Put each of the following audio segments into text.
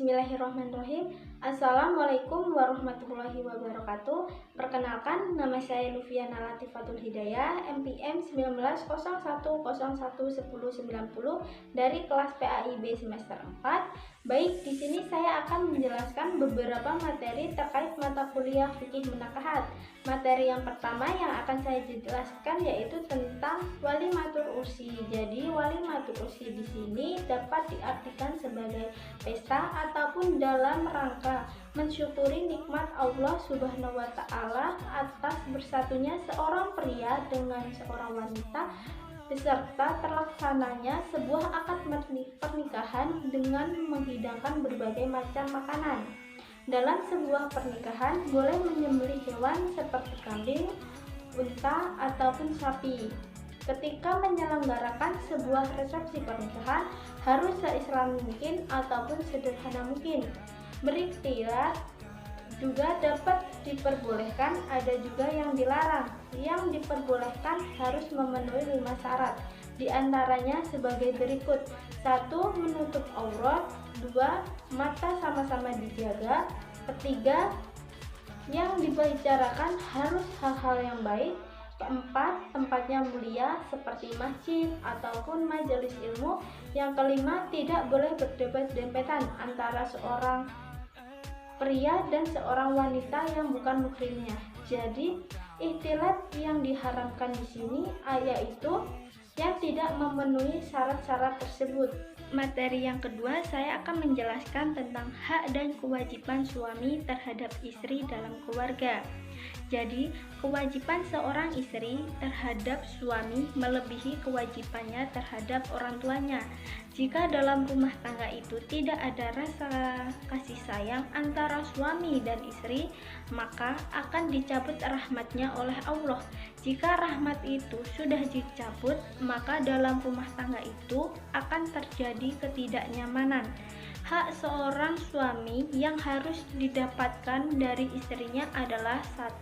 Bismillahirrahmanirrahim. Assalamualaikum warahmatullahi wabarakatuh. Perkenalkan, nama saya Lufiana Latifatul Hidayah, MPM 1901011090 dari kelas PAIB semester 4. Baik, di sini saya akan menjelaskan beberapa materi terkait mata kuliah fikih munakahat. Materi yang pertama yang akan saya jelaskan yaitu tentang walimatul ursi. Jadi, walimatul ursi di sini dapat diartikan sebagai pesta ataupun dalam rangka mensyukuri nikmat Allah Subhanahu wa Ta'ala atas bersatunya seorang pria dengan seorang wanita beserta terlaksananya sebuah akad pernikahan dengan menghidangkan berbagai macam makanan. Dalam sebuah pernikahan boleh menyembelih hewan seperti kambing, unta, ataupun sapi. Ketika menyelenggarakan sebuah resepsi pernikahan harus seislami mungkin ataupun sederhana mungkin. Berikhtiar juga dapat diperbolehkan, ada juga yang dilarang. Yang diperbolehkan harus memenuhi 5 syarat. Di antaranya sebagai berikut: 1. Menutup aurat. 2. Mata sama-sama dijaga. 3. Yang dibicarakan harus hal-hal yang baik. 4. Tempatnya mulia seperti masjid ataupun majelis ilmu. Yang kelima, tidak boleh berdebat dempetan antara seorang pria dan seorang wanita yang bukan muhrimnya. Jadi, ikhtilat yang diharamkan di sini yaitu yang tidak memenuhi syarat-syarat tersebut. Materi yang kedua, saya akan menjelaskan tentang hak dan kewajiban suami terhadap istri dalam keluarga. Jadi, kewajiban seorang istri terhadap suami melebihi kewajibannya terhadap orang tuanya. Jika dalam rumah tangga itu tidak ada rasa kasih sayang antara suami dan istri, maka akan dicabut rahmatnya oleh Allah. Jika rahmat itu sudah dicabut, maka dalam rumah tangga itu akan terjadi ketidaknyamanan. Hak seorang suami yang harus didapatkan dari istrinya adalah: 1.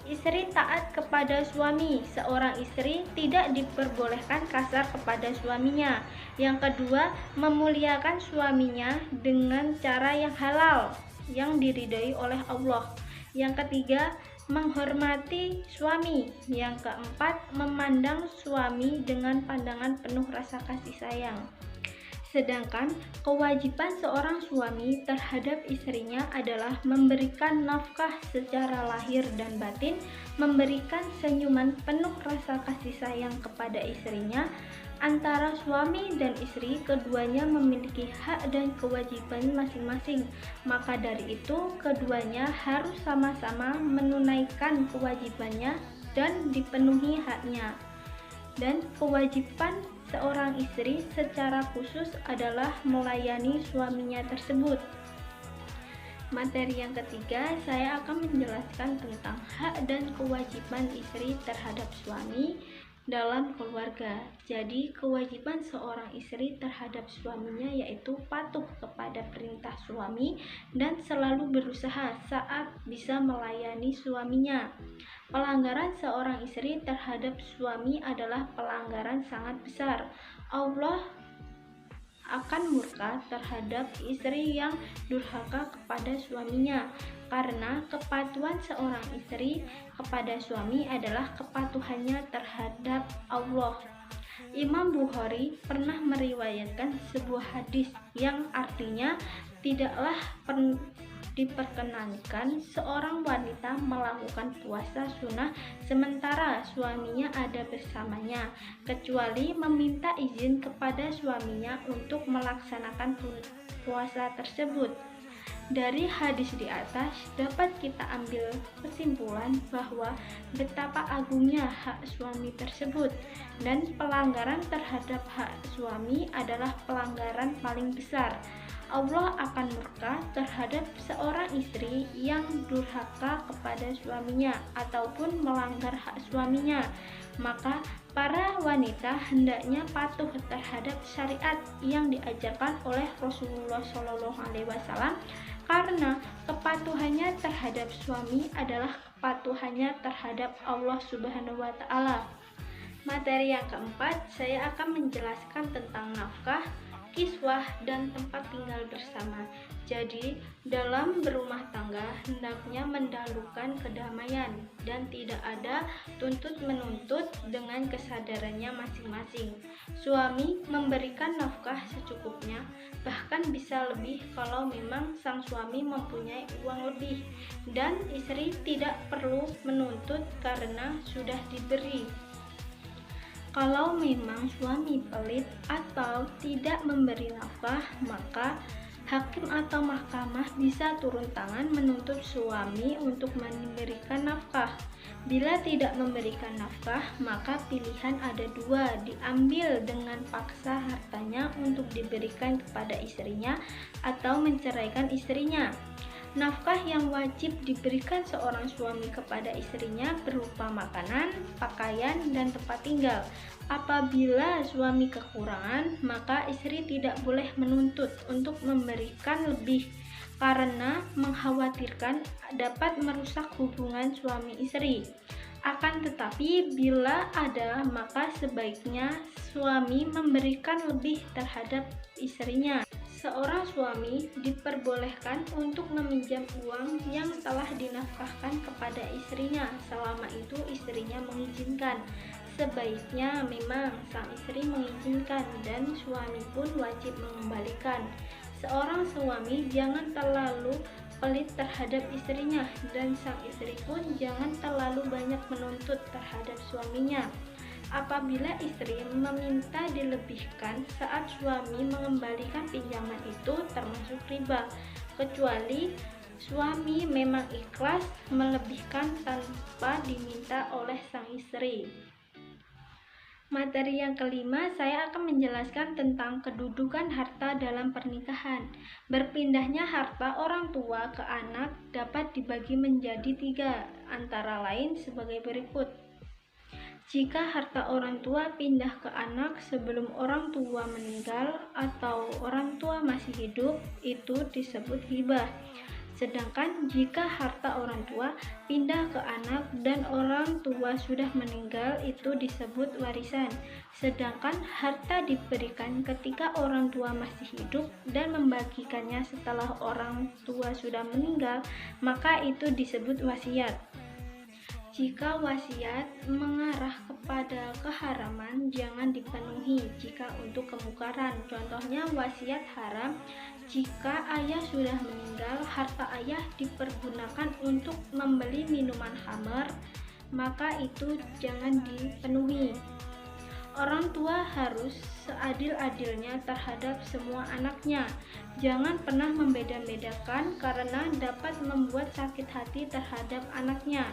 Istri taat kepada suami. Seorang istri tidak diperbolehkan kasar kepada suaminya. Yang kedua, memuliakan suaminya dengan cara yang halal, yang diridhai oleh Allah. Yang ketiga, menghormati suami. Yang keempat, memandang suami dengan pandangan penuh rasa kasih sayang. Sedangkan kewajiban seorang suami terhadap istrinya adalah memberikan nafkah secara lahir dan batin, memberikan senyuman penuh rasa kasih sayang kepada istrinya. Antara suami dan istri, keduanya memiliki hak dan kewajiban masing-masing. Maka dari itu, keduanya harus sama-sama menunaikan kewajibannya dan dipenuhi haknya. Dan kewajiban seorang istri secara khusus adalah melayani suaminya tersebut. Materi yang ketiga, saya akan menjelaskan tentang hak dan kewajiban istri terhadap suami dalam keluarga. Jadi, kewajiban seorang istri terhadap suaminya yaitu patuh kepada perintah suami dan selalu berusaha saat bisa melayani suaminya. Pelanggaran seorang istri terhadap suami adalah pelanggaran sangat besar. Allah akan murka terhadap istri yang durhaka kepada suaminya, karena kepatuhan seorang istri kepada suami adalah kepatuhannya terhadap Allah. Imam Bukhari pernah meriwayatkan sebuah hadis yang artinya tidaklah diperkenankan seorang wanita melakukan puasa sunnah sementara suaminya ada bersamanya, kecuali meminta izin kepada suaminya untuk melaksanakan puasa tersebut. Dari hadis di atas dapat kita ambil kesimpulan bahwa betapa agungnya hak suami tersebut, dan pelanggaran terhadap hak suami adalah pelanggaran paling besar. Allah akan murka terhadap seorang istri yang durhaka kepada suaminya ataupun melanggar hak suaminya. Maka para wanita hendaknya patuh terhadap syariat yang diajarkan oleh Rasulullah SAW, karena kepatuhannya terhadap suami adalah kepatuhannya terhadap Allah Subhanahu wa Ta'ala. Materi yang keempat, saya akan menjelaskan tentang nafkah. kiswah, dan tempat tinggal bersama. Jadi, dalam berumah tangga hendaknya mendahulukan kedamaian dan tidak ada tuntut-menuntut dengan kesadarannya masing-masing. Suami memberikan nafkah secukupnya, bahkan bisa lebih kalau memang sang suami mempunyai uang lebih, dan istri tidak perlu menuntut karena sudah diberi. Kalau memang suami pelit atau tidak memberi nafkah, maka hakim atau mahkamah bisa turun tangan menuntut suami untuk memberikan nafkah. Bila tidak memberikan nafkah, maka pilihan ada dua: diambil dengan paksa hartanya untuk diberikan kepada istrinya atau menceraikan istrinya. Nafkah yang wajib diberikan seorang suami kepada istrinya berupa makanan, pakaian, dan tempat tinggal. Apabila suami kekurangan, maka istri tidak boleh menuntut untuk memberikan lebih karena mengkhawatirkan dapat merusak hubungan suami istri. Akan tetapi bila ada, maka sebaiknya suami memberikan lebih terhadap istrinya. Seorang suami diperbolehkan untuk meminjam uang yang telah dinafkahkan kepada istrinya selama itu istrinya mengizinkan. Sebaiknya memang sang istri mengizinkan dan suami pun wajib mengembalikan. Seorang suami jangan terlalu pelit terhadap istrinya dan sang istri pun jangan terlalu banyak menuntut terhadap suaminya. Apabila istri meminta dilebihkan saat suami mengembalikan pinjaman itu termasuk riba, kecuali suami memang ikhlas melebihkan tanpa diminta oleh sang istri. Materi yang kelima, saya akan menjelaskan tentang kedudukan harta dalam pernikahan. Berpindahnya harta orang tua ke anak dapat dibagi menjadi tiga, antara lain sebagai berikut. Jika harta orang tua pindah ke anak sebelum orang tua meninggal atau orang tua masih hidup, itu disebut hibah. Sedangkan jika harta orang tua pindah ke anak dan orang tua sudah meninggal, itu disebut warisan. Sedangkan harta diberikan ketika orang tua masih hidup dan membagikannya setelah orang tua sudah meninggal, maka itu disebut wasiat. Jika wasiat mengarah kepada keharaman, jangan dipenuhi jika untuk kemungkaran. Contohnya wasiat haram jika ayah sudah meninggal, harta ayah dipergunakan untuk membeli minuman khamar, maka itu jangan dipenuhi. Orang tua harus seadil-adilnya terhadap semua anaknya. Jangan pernah membeda-bedakan karena dapat membuat sakit hati terhadap anaknya.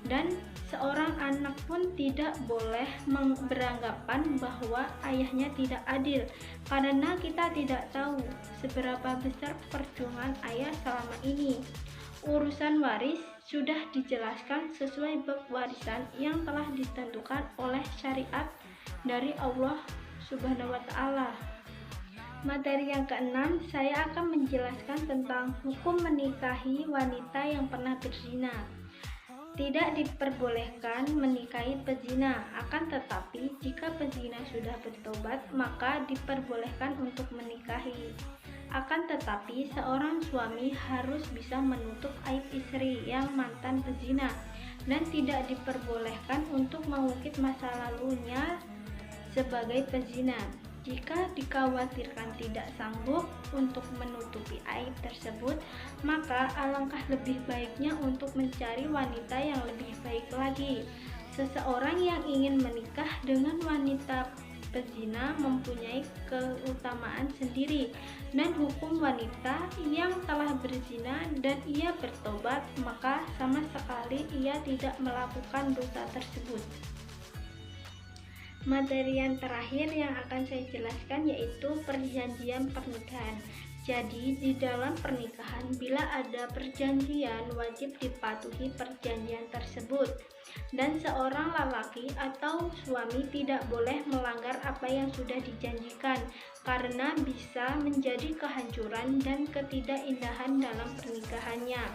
Dan seorang anak pun tidak boleh beranggapan bahwa ayahnya tidak adil, karena kita tidak tahu seberapa besar perjuangan ayah selama ini. Urusan waris sudah dijelaskan sesuai bab warisan yang telah ditentukan oleh syariat dari Allah Subhanahu wa Ta'ala. Materi yang keenam, saya akan menjelaskan tentang hukum menikahi wanita yang pernah berzina. Tidak diperbolehkan menikahi pezina, akan tetapi jika pezina sudah bertobat, maka diperbolehkan untuk menikahi. Akan tetapi seorang suami harus bisa menutup aib istri yang mantan pezina dan tidak diperbolehkan untuk mengungkit masa lalunya sebagai pezina. Jika dikhawatirkan tidak sanggup untuk menutupi aib tersebut, maka alangkah lebih baiknya untuk mencari wanita yang lebih baik lagi. Seseorang yang ingin menikah dengan wanita pezina mempunyai keutamaan sendiri, dan hukum wanita yang telah berzina dan ia bertobat, maka sama sekali ia tidak melakukan dosa tersebut. Materi yang terakhir yang akan saya jelaskan yaitu perjanjian pernikahan. Jadi di dalam pernikahan bila ada perjanjian wajib dipatuhi perjanjian tersebut, dan seorang lelaki atau suami tidak boleh melanggar apa yang sudah dijanjikan karena bisa menjadi kehancuran dan ketidakindahan dalam pernikahannya.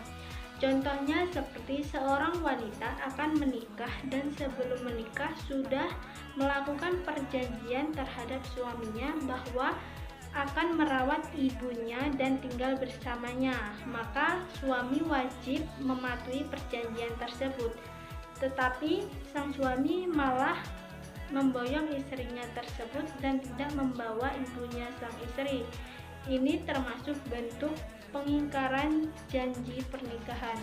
Contohnya seperti seorang wanita akan menikah dan sebelum menikah sudah melakukan perjanjian terhadap suaminya bahwa akan merawat ibunya dan tinggal bersamanya, maka suami wajib mematuhi perjanjian tersebut. Tetapi sang suami malah memboyong istrinya tersebut dan tidak membawa ibunya sang istri. Ini termasuk bentuk pengingkaran janji pernikahan.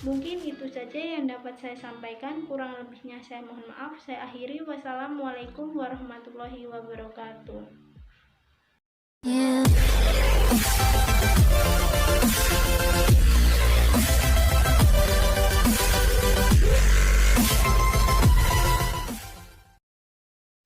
Mungkin itu saja yang dapat saya sampaikan, kurang lebihnya saya mohon maaf. Saya akhiri, wassalamualaikum warahmatullahi wabarakatuh.